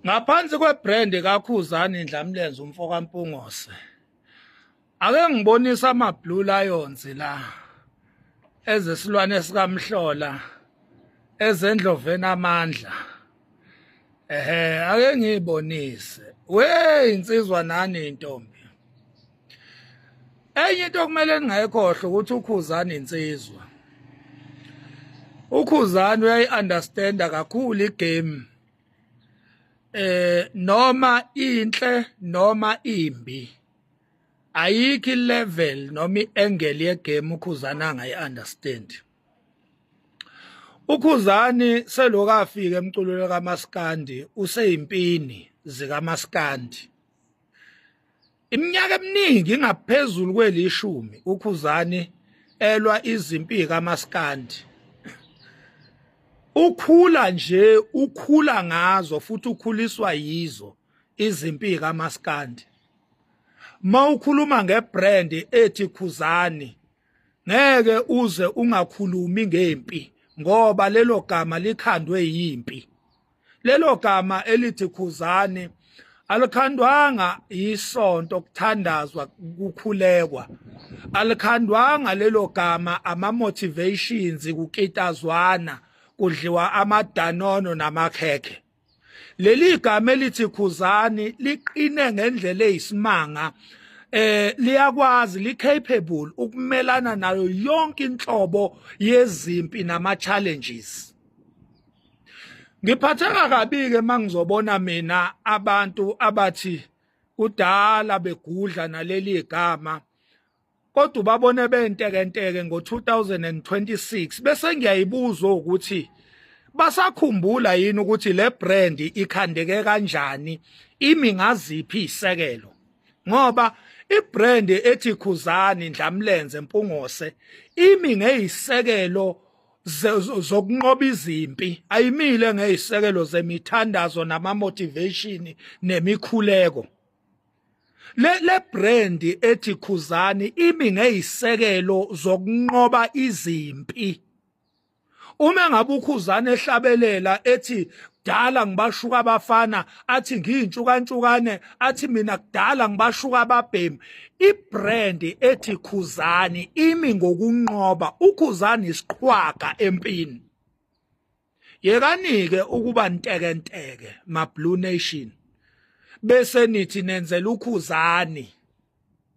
Ngaphansi kwebrand kaKhuzani Ndlamlenze umfoka Mpungose. Ake ngibonisa ama Blue Lions la ezesilwane sikaMhlola ezendloveni amandla. Ake ngibonise. Insizwa nani intombi. Enye into okumele ningayikhohlwa ukuthi uKhuzani insizwa. uKhuzani uyayi-understanda kakhulu igame. Noma inhle noma imbi. Ayikho level noma i-angle yegame uKhuzani angayi-understand. uKhuzani selokhu afika emculweni kaMaskandi useyimpini zikaMaskandi. Iminyaka eminingi ingaphezulu kwelishumi uKhuzani elwa izimpi kaMaskandi. Ukhula nje, ukhula ngazo futhi ukhuliswa yizo izimpi kaMaskandi. Mawukhuluma ngebrand ethi Khuzani, ngeke uze ungakhulumi ngempi ngoba lelo gama likhandwe yimpi. Lelo gama elithi Khuzani alikhandwanga isonto kuthandazwa kukhulekwa. Alikhandwanga lelo gama ama motivations kukitazwana kudliwa amadanono namakhekhe. Leli gama elithi Khuzani liqine ngendlela eyisimanga. Liyakwazi li-capable ukumelana nayo yonke inhlobo yezimpi nama-challenges. Ngiphatheka kabi-ke mangizobona mina abantu abathi kudala begudla naleli gama kodwa babone bentekenteke ngo-2026 bese ngiyayibuza ukuthi basakhumbula yini ukuthi le brand ikhandeke kanjani imi ngaziphi isekelo ngoba ibrand ethi Khuzani Ndlamlenze Mpungose imi ngeyisekelo zokunqoba izimpi ayimile ngeyisekelo zemithandazo nama motivation nemikhuleko. Le brand ethi Khuzani imi ngeyisekelo zokunqoba izimpi. Uma ngabe uKhuzani ehlabelela ethi kudala ngibashuka abafana athi ngiyintshukantsukane athi mina kudala ngibashuka ababhemi, ibrand ethi Khuzani imi ngokunqoba. uKhuzani isiqhwaga empini. Yekanike ukuba ntekenteke ma Blue Nation bese nithi nenzela uKhuzani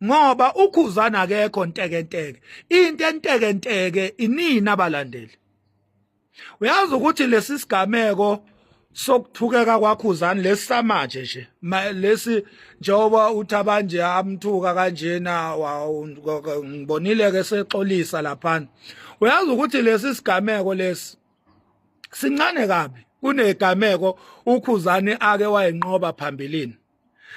ngoba uKhuzani akekho ntekenteke. Into entekenteke inini abalandeli. Uyazi ukuthi lesi sigameko sokuthukeka kwaKhuzani lesamanje nje lesi njengoba uthaba nje amthuka kanjena ngibonile ke sexolisa lapha. Uyazi ukuthi lesi sigameko lesi sincane kabi kunegameko uKhuzani ake wayinqoba phambilini.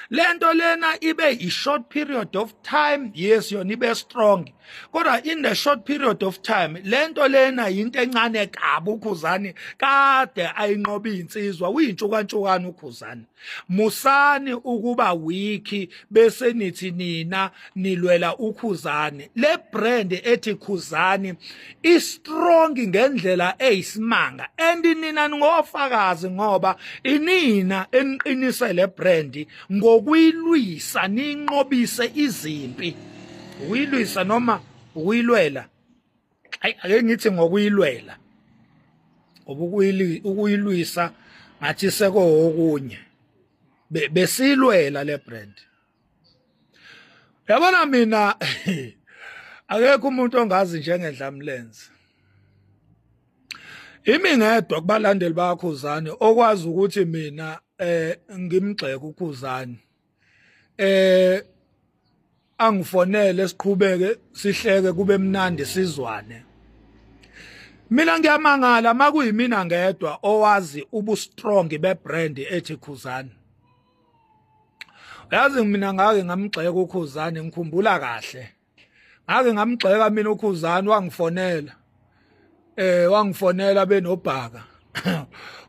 Lento lena ibe a short period of time, yes yona ibe strong kodwa in the short period of time lento lena into encane kabi uKhuzani kade ayinqoba insizwa uyintshukantsukana uKhuzani. Musani ukuba weak bese nithi nina nilwela uKhuzani. Le brand ethi Khuzani is strong ngendlela eyisimanga and nina ngofakazi ngoba inina eniqinise le brand ngokuyilwisa ninqobise izimpi. Uyilwisa noma uyilwela? Ake ngithi ngokuyilwela. Ukuyilwisa ngathi seko okunye. Besilwela le brand. Yabona mina akekho umuntu ongazi njengeNdlamlenze. Imi ngedwa kubalandeli baKhuzani okwazi ukuthi mina ngimgxeke uKhuzani. Angifonele siqhubeke sihleke kube mnandi sizwane. Mina ngiyamangala makuyimina ngedwa owazi ubu strong bebrand ethi Khuzani. Yazi mina ngake ngamgxeka uKhuzani ngikhumbula kahle. Ngake ngamgxeka mina uKhuzani wangifonela. Wangifonela benobhaka.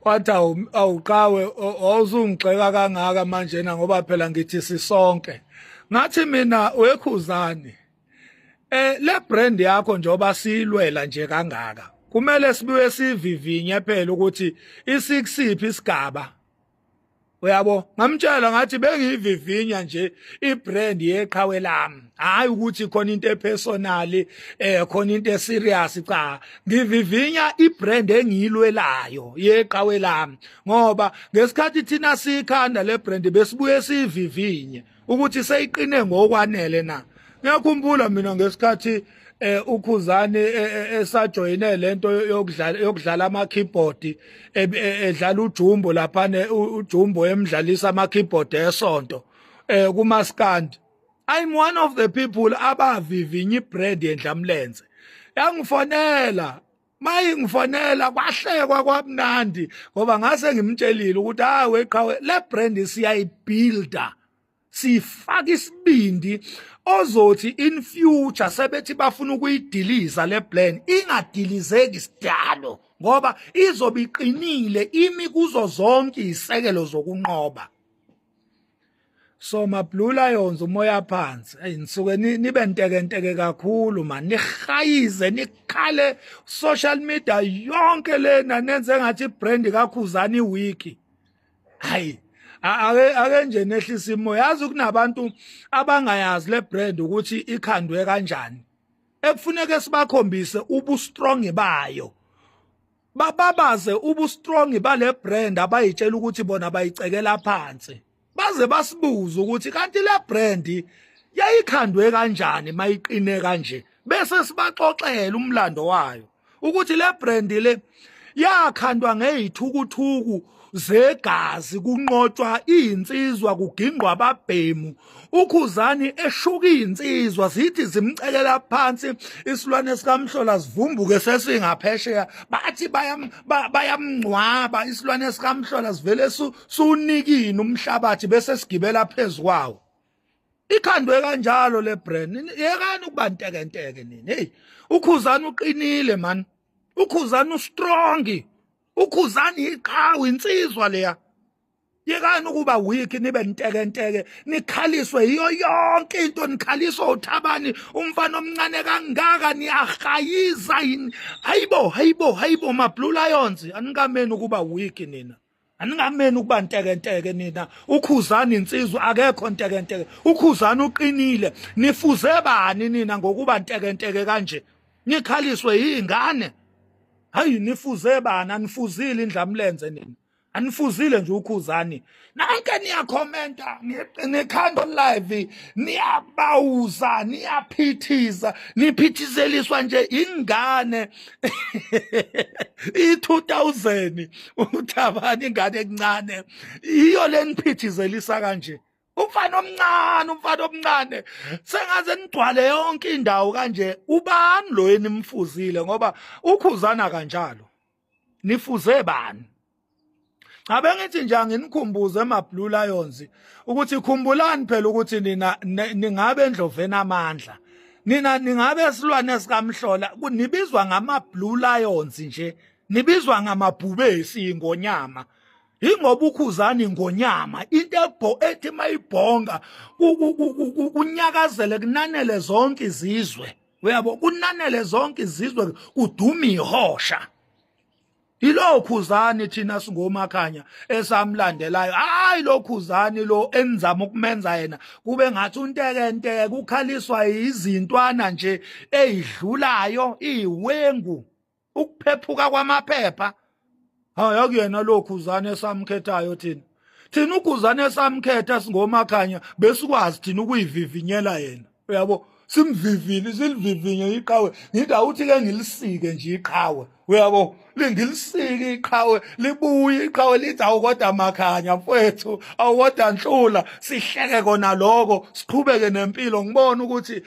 Wathi awuqhawe awuzungixeka kangaka manje na ngoba phela ngithi sisonke. Ngathi mina weKhuzani le brand yakho njoba silwela nje kangaka kumele sibuye sivivinye phela ukuthi isikusiphi isigaba uyabo ngamtshela ngathi bengiyivivinya nje ibrand yeqhawe lami hayi ukuthi khona into epersonal khona into eserious cha ngivivinya ibrand engiyilwelayo yeqhawe lami ngoba ngesikhathi thina sikhanda le brand besibuye sivivinye ukuthi seyiqine ngokwanele na ngiyakhumbula mina ngesikhathi uKhuzani esajoyine lento yokudlala ama keyboard edlala uJumbo lapha uJumbo emdlalisa ama keyboard esonto kuMaskandi. I'm one of the people abavivinya ibrand yendlamlenze yangifonela mayingifonela kwahlekwa kwamnandi ngoba ngase ngimtshelile ukuthi hayi weqhawe le brand siyayibuilda sifaka isibindi ozothi in future sebethi bafuna ukuyidiliza le plan ingadilizeki sidalo ngoba izobe iqinile imi kuzo zonke isekelo zokunqoba. So ma Blue Lions umoya phansi nisuke nibe ntekenteke kakhulu man nihayize nikhale social media yonke lena nenze ngathi brand kaKhuzani wiki hayi ake nje nehlisa imoya yazi kunabantu abangayazi le brand ukuthi ikhandwe kanjani ekufuneka sibakhombise ubu strong bayo bababaze ubu strong bale brand abayitshela ukuthi bona bayicekela phansi baze basibuza ukuthi kanti le brand yayikhandwe kanjani mayiqine kanje bese sibaxoxela umlando wayo ukuthi le brand le yakhandwa ngezithukuthuku zegazi kunqotshwa insizwa kugingqwa ababhemu uKhuzani eshuka insizwa zithi zimcekela phansi isilwane sikamhlola sivumbuke sesingaphesheya bathi bayamncwaba isilwane sikamhlola sivele sunikini umhlabathi bese sigibela phezukwawo ikhandwe kanjalo le brand yekani ukuba ntekenteke nini hey uKhuzani uqinile man uKhuzani strong uKhuzani iqhawe insizwa leya yekani ukuba weak nibe ntekenteke nikhaliswe iyo yonke into nikhaliswa uThabani umfana omncane kangaka niyahayiza hayibo ma Blue Lions anikameni ukuba weak nina aningameni ukuba ntekenteke nina uKhuzani insizwa akekho ntekenteke uKhuzani uqinile nifuze bani nina ngokuba ntekenteke kanje nikhaliswe yingane hayi nifuze bana nifuzile indlamlenze nina anifuzile nje uKhuzani nanke niyakhomenta nikhando live niyabawuza niyaphithiza niphithizeliswa nje ingane i2000 uThabani ingane encane iyo leniphithizelisa kanje umfana omncane sengaze nigcwale yonke indawo kanje ubani lo enimfuzile ngoba uKhuzana kanjalo nifuze bani ngabe ngithi nje nginikhumbuze ema Blue Lions ukuthi khumbulani phela ukuthi nina ningabe endloveni amandla nina ningabe silwane sikamhlola kunibizwa ngama Blue Lions nje nibizwa ngamabhubesi ingonyama ingoba uKhuzani ngonyama into ethi mayibhonga kunyakazele kunanele zonke izizwe uyabo kunanele zonke izizwe kuduma ihosha ilo Khuzani thina singomakhanya esamlandelayo hayi lo Khuzani lo enzama ukumenza yena kube ngathi untekenteke kukhaliswa izintwana nje ezidlulayo iwengu ukuphephuka kwamaphepha hayi akuyena lo Khuzani esamkhethayo thina uKhuzani esamkhetha singomakhanya besikwazi thina ukuyivivinyela yena uyabo silvivinye iqhawe ngidawuthi ke ngilisike nje iqhawe uyabo lingilisike iqhawe libuye iqhawe lithi awukodwa makhanya mfowethu awukodwa Nhlula sihleke kona lokho siqhubeke nempilo ngibona ukuthi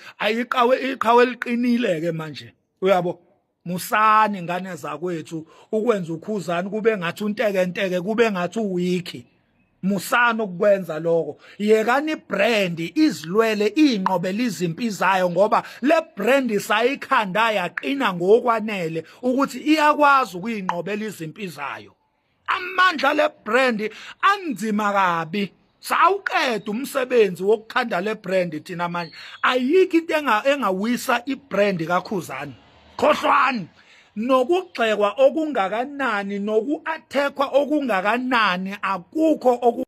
iqhawe liqinile ke manje uyabo musani ngane zakwethu ukwenza uKhuzani kube ngathi untekenteke kube ngathi uwiki musana ukwenza lokho yekani brand izilwele inqobela izimpi zayo ngoba le brand sayikhanda yaqina ngokwanele ukuthi iyakwazi ukuyinqobela izimpi zayo amandla le brand anzima kabi sawuqeda umsebenzi wokukhanda le brand thina manje ayikho into engawisa ibrand kaKhuzani khohlwani nokugxekwa okungakanani nokuathekwa okungakanani akukho